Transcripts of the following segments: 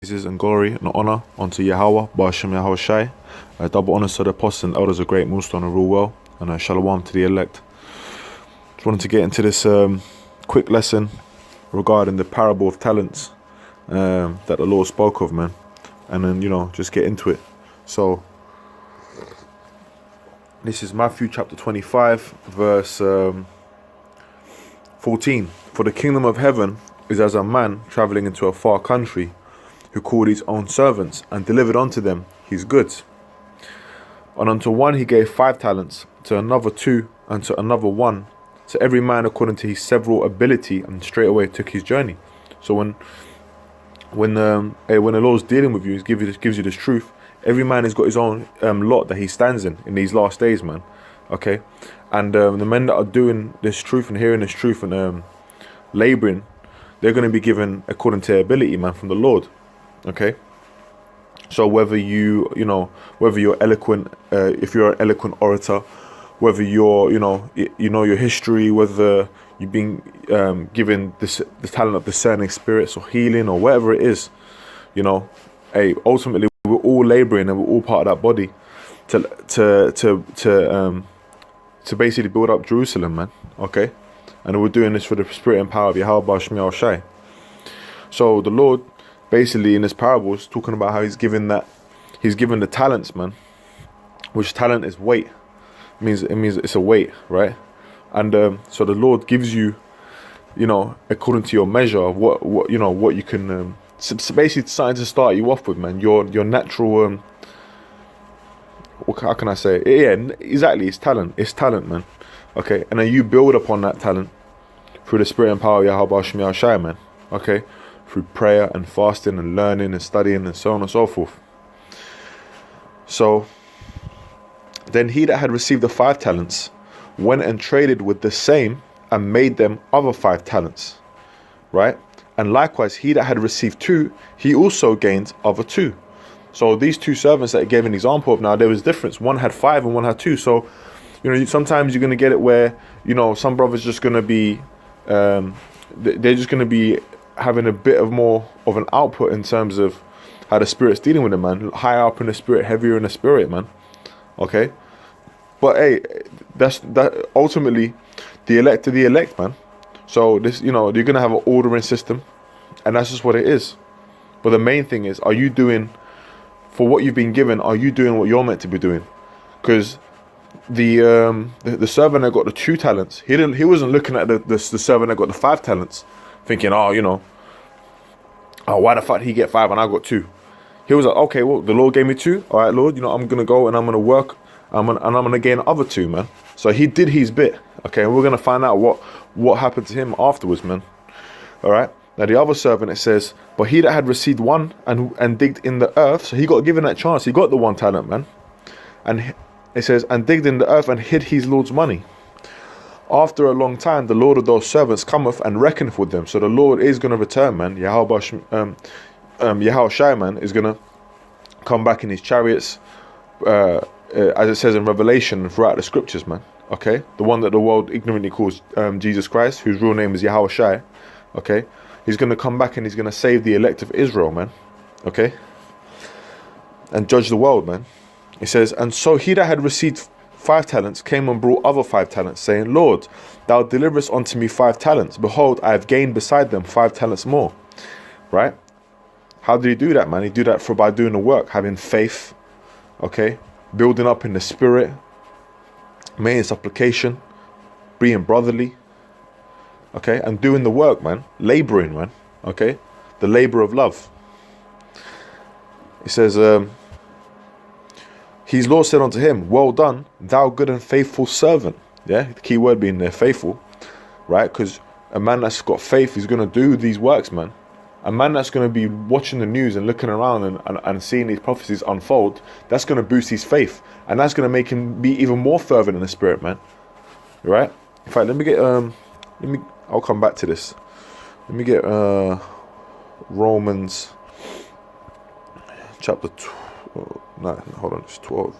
Praises and glory and honor unto YAHAWAH, BAHASHAM, YAHAWASHI. Double honors to the apostles and elders of Great Millstone and rule well. And shalom to the elect. Just wanted to get into this quick lesson regarding the parable of talents that the Lord spoke of, man. And then, just get into it. So, this is Matthew chapter 25, verse 14. For the kingdom of heaven is as a man travelling into a far country, who called his own servants, and delivered unto them his goods. And unto one he gave 5 talents, to another 2, and to another 1, to every man according to his several ability, and straightway took his journey. So when the Lord's dealing with you, he gives you this truth. Every man has got his own lot that he stands in these last days, man. Okay, and the men that are doing this truth and hearing this truth and labouring, they're going to be given according to their ability, man, from the Lord. Okay, so whether whether you're eloquent, if you're an eloquent orator, whether you're your history, whether you've been given the talent of discerning spirits or healing or whatever it is, ultimately we're all labouring and we're all part of that body to basically build up Jerusalem, man. Okay, and we're doing this for the spirit and power of YAHAWAH. So the Lord, basically in his parables, talking about how he's given the talents, man, which talent is weight. It means it's a weight, right? And so the Lord gives you, according to your measure of what you can. So basically, starting to start you off with, man. Your natural. How can I say it? Yeah, exactly. It's talent, man. Okay, and then you build upon that talent through the spirit and power of YAHAWAH, man. Okay. Through prayer and fasting and learning and studying and so on and so forth. So then he that had received the 5 talents went and traded with the same and made them other 5 talents, right? And likewise he that had received 2, he also gained other 2. So these 2 servants that he gave an example of, now there was difference. One had 5 and one had 2. So sometimes you're going to get it where some brothers just going to be they're just going to be having a bit of more of an output in terms of how the spirit's dealing with them, man. Higher up in the spirit, heavier in the spirit, man. Okay, but hey, that ultimately the elect are the elect, man. So this, you're gonna have an ordering system, and that's just what it is. But the main thing is, are you doing for what you've been given? Are you doing what you're meant to be doing? Because the servant that got the 2 talents, he wasn't looking at the servant that got the 5 talents, thinking, why the fuck did he get 5 and I got 2? He was like, okay, well, the Lord gave me 2. All right, Lord, I'm gonna go and I'm gonna work, and I'm gonna gain the other 2, man. So he did his bit. Okay, and we're gonna find out what happened to him afterwards, man. All right. Now the other servant, it says, but he that had received 1 and digged in the earth, so he got given that chance. He got the 1 talent, man. And it says, and digged in the earth and hid his Lord's money. After a long time, the Lord of those servants cometh and reckoneth with them. So the Lord is going to return, man. YAHAWAH, man, is going to come back in his chariots, as it says in Revelation and throughout the scriptures, man. Okay, the one that the world ignorantly calls Jesus Christ, whose real name is YAHWAH. Okay, he's going to come back and he's going to save the elect of Israel, man. Okay, and judge the world, man. It says, and so he that had received 5 talents came and brought other 5 talents, saying, Lord, thou deliverest unto me 5 talents. Behold, I have gained beside them 5 talents more. Right? How did he do that, man? He did that by doing the work, having faith, okay, building up in the spirit, making supplication, being brotherly, okay, and doing the work, man, labouring, man, okay, the labour of love. He says, his Lord said unto him, well done, thou good and faithful servant. Yeah, the key word being there, faithful, right? Because a man that's got faith is going to do these works, man. A man that's going to be watching the news and looking around and seeing these prophecies unfold, that's going to boost his faith. And that's going to make him be even more fervent in the spirit, man. Right? In fact, I'll come back to this. Let me get Romans chapter 12. No, hold on, it's 12.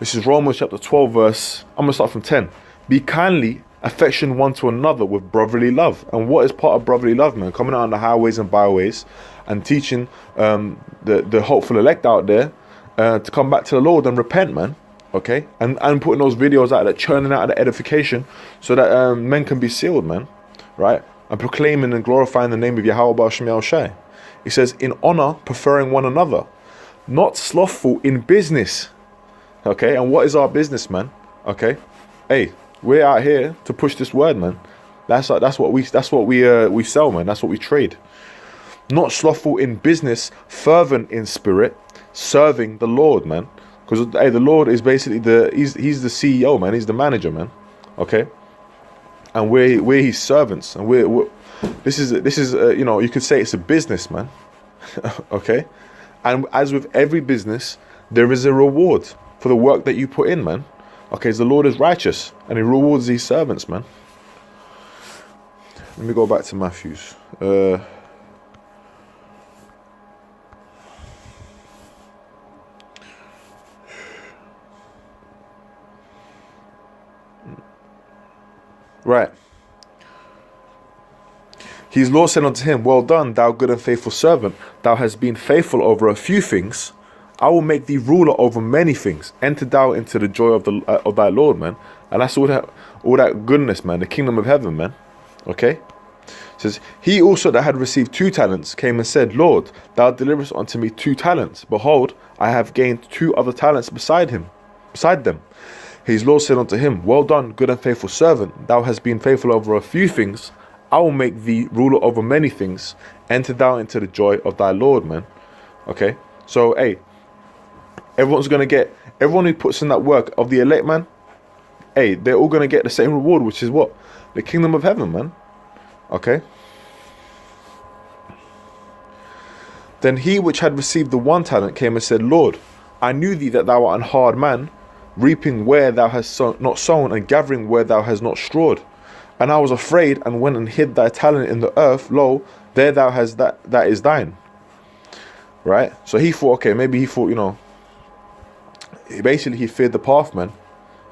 This is Romans chapter 12 verse, I'm going to start from 10. Be kindly affection one to another with brotherly love. And what is part of brotherly love, man? Coming out on the highways and byways and teaching the hopeful elect out there to come back to the Lord and repent, man. Okay, and putting those videos out there, churning out the edification, so that men can be sealed, man. Right, and proclaiming and glorifying the name of Yahawah BAHASHAM YAHAWASHI. He says, in honor, preferring one another, not slothful in business. Okay, and what is our business, man? Okay, hey, we're out here to push this word, man. That's what we sell, man. That's what we trade. Not slothful in business, fervent in spirit, serving the Lord, man. Because hey, the Lord is basically he's the CEO, man. He's the manager, man. Okay, and we're his servants, and this is you know, you could say it's a business, man. Okay, and as with every business, there is a reward for the work that you put in, man. Okay, so the Lord is righteous and he rewards his servants, man. Let me go back to Matthew's. Right. His Lord said unto him, well done, thou good and faithful servant. Thou hast been faithful over a few things. I will make thee ruler over many things. Enter thou into the joy of thy Lord, man. And that's all that goodness, man. The kingdom of heaven, man. Okay. It says, he also that had received 2 talents came and said, Lord, thou deliverest unto me 2 talents. Behold, I have gained 2 other talents beside them. His Lord said unto him, well done, good and faithful servant. Thou hast been faithful over a few things. I will make thee ruler over many things. Enter thou into the joy of thy Lord, man. Okay. So, hey, everyone who puts in that work of the elect, man, hey, they're all going to get the same reward, which is what? The kingdom of heaven, man. Okay. Then he which had received the 1 talent came and said, Lord, I knew thee that thou art an hard man, reaping where thou hast not sown, and gathering where thou hast not strawed. And I was afraid, and went and hid thy talent in the earth. Lo, there thou hast that is thine. Right? So he thought, okay, maybe he thought, you know, basically he feared the path, man.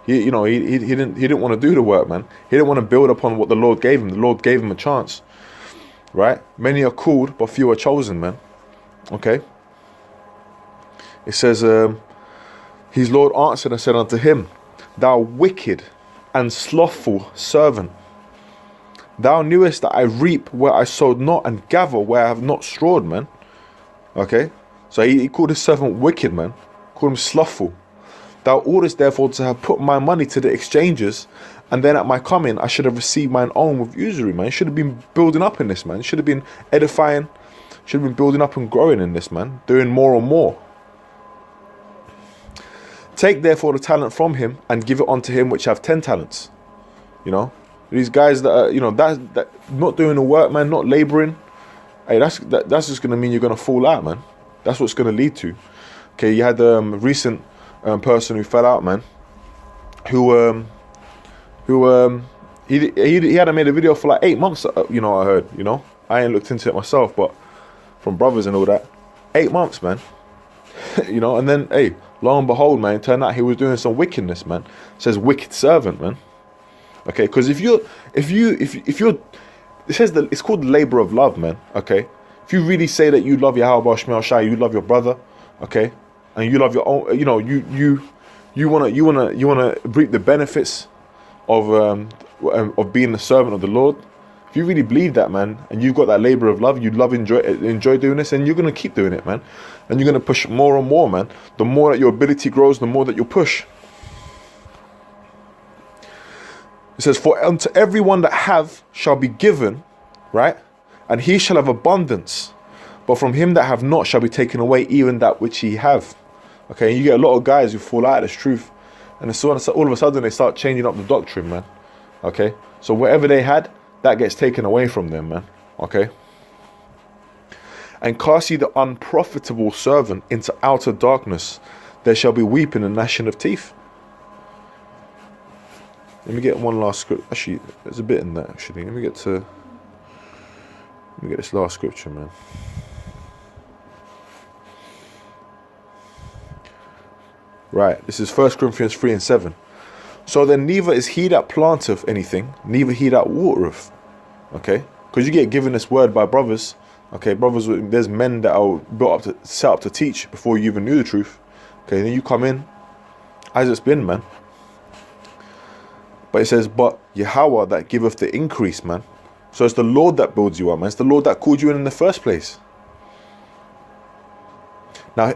He didn't want to do the work, man. He didn't want to build upon what the Lord gave him. The Lord gave him a chance. Right? Many are called, but few are chosen, man. Okay? It says, his Lord answered and said unto him, thou wicked and slothful servant, thou knewest that I reap where I sowed not, and gather where I have not strawed, man. Okay? So he called his servant wicked, man. Called him slothful. Thou oughtest therefore to have put my money to the exchangers, and then at my coming I should have received mine own with usury, man. You should have been building up in this, man. You should have been edifying, should have been building up and growing in this, man. Doing more and more. Take therefore the talent from him, and give it unto him which have 10 talents. You know, these guys that are, you know, that not doing the work, man, not laboring. Hey, that's just gonna mean you're gonna fall out, man. That's what's gonna lead to. Okay, you had a recent person who fell out, man. Who he hadn't made a video for like 8 months. You know, I heard. You know, I ain't looked into it myself, but from brothers and all that, 8 months, man. You know, and then hey, lo and behold, man, it turned out he was doing some wickedness, man. It says wicked servant, man. Okay, because if you're, it says that it's called the labor of love, man. Okay, if you really say that you love Yahawah BAHASHAM YAHAWASHI, you love your brother, okay, and you love your own, you know, you wanna reap the benefits of being the servant of the Lord. If you really believe that, man, and you've got that labor of love, you love enjoy doing this, and you're gonna keep doing it, man, and you're gonna push more and more, man. The more that your ability grows, the more that you'll push. It says, for unto everyone that have shall be given, right? And he shall have abundance. But from him that have not shall be taken away even that which he have. Okay, and you get a lot of guys who fall out of this truth. And so all of a sudden they start changing up the doctrine, man. Okay, so whatever they had, that gets taken away from them, man. Okay. And cast ye the unprofitable servant into outer darkness. There shall be weeping and gnashing of teeth. Let me get one last script. Actually, there's a bit in that, actually. Let me get this last scripture, man. Right, this is 1 Corinthians 3:7. So then neither is he that planteth anything, neither he that watereth. Okay? Because you get given this word by brothers. Okay, brothers, there's men that are built up to, set up to teach before you even knew the truth. Okay, then you come in, as it's been, man. But it says, but Yahawah that giveth the increase, man. So it's the Lord that builds you up, man. It's the Lord that called you in the first place.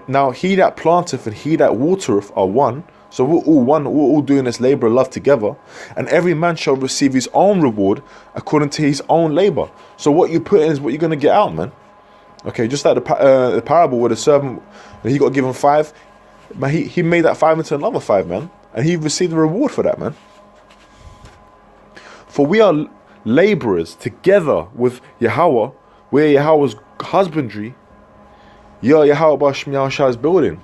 Now he that planteth and he that watereth are one. So we're all one, we're all doing this labor of love together. And every man shall receive his own reward according to his own labor. So what you put in is what you're going to get out, man. Okay, just like the parable where the servant, he got given 5. Man, he made that 5 into another 5, man. And he received the reward for that, man. For we are laborers together with Yahawah. We're Yahawah's husbandry. You're YAHAWAH's building.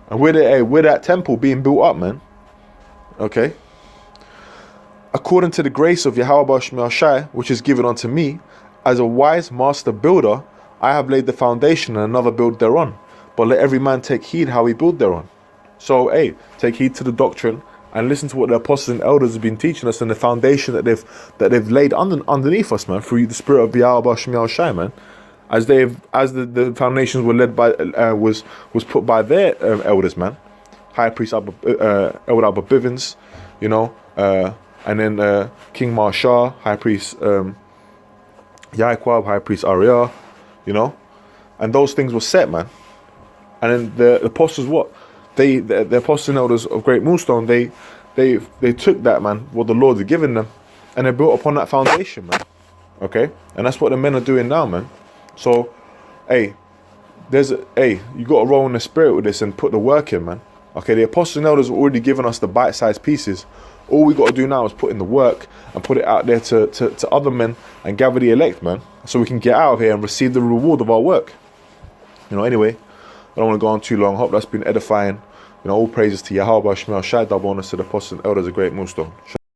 And we're that temple being built up, man. Okay. According to the grace of YAHAWAH, which is given unto me, as a wise master builder, I have laid the foundation and another build thereon. But let every man take heed how he build thereon. So, hey, take heed to the doctrine and listen to what the apostles and elders have been teaching us and the foundation that they've laid underneath us, man, through the spirit of YAHAWAH, man. As the foundations were led by was put by their elders, man. High priest Elder Abba Bivens, you know, and then King Marshall, High priest Yaquab, High priest Ariah, you know, and those things were set, man. And then the apostles, what the apostles and elders of Great Millstone, they took that, man, what the Lord had given them, and they built upon that foundation, man. Okay, and that's what the men are doing now, man. So, hey, you got to roll in the spirit with this and put the work in, man. Okay, the apostles and elders have already given us the bite-sized pieces. All we got to do now is put in the work and put it out there to other men and gather the elect, man, so we can get out of here and receive the reward of our work. You know, anyway, I don't want to go on too long. Hope that's been edifying. You know, all praises to Yahawah, Shema, Shai, double honors to the apostles and elders of Great Millstone.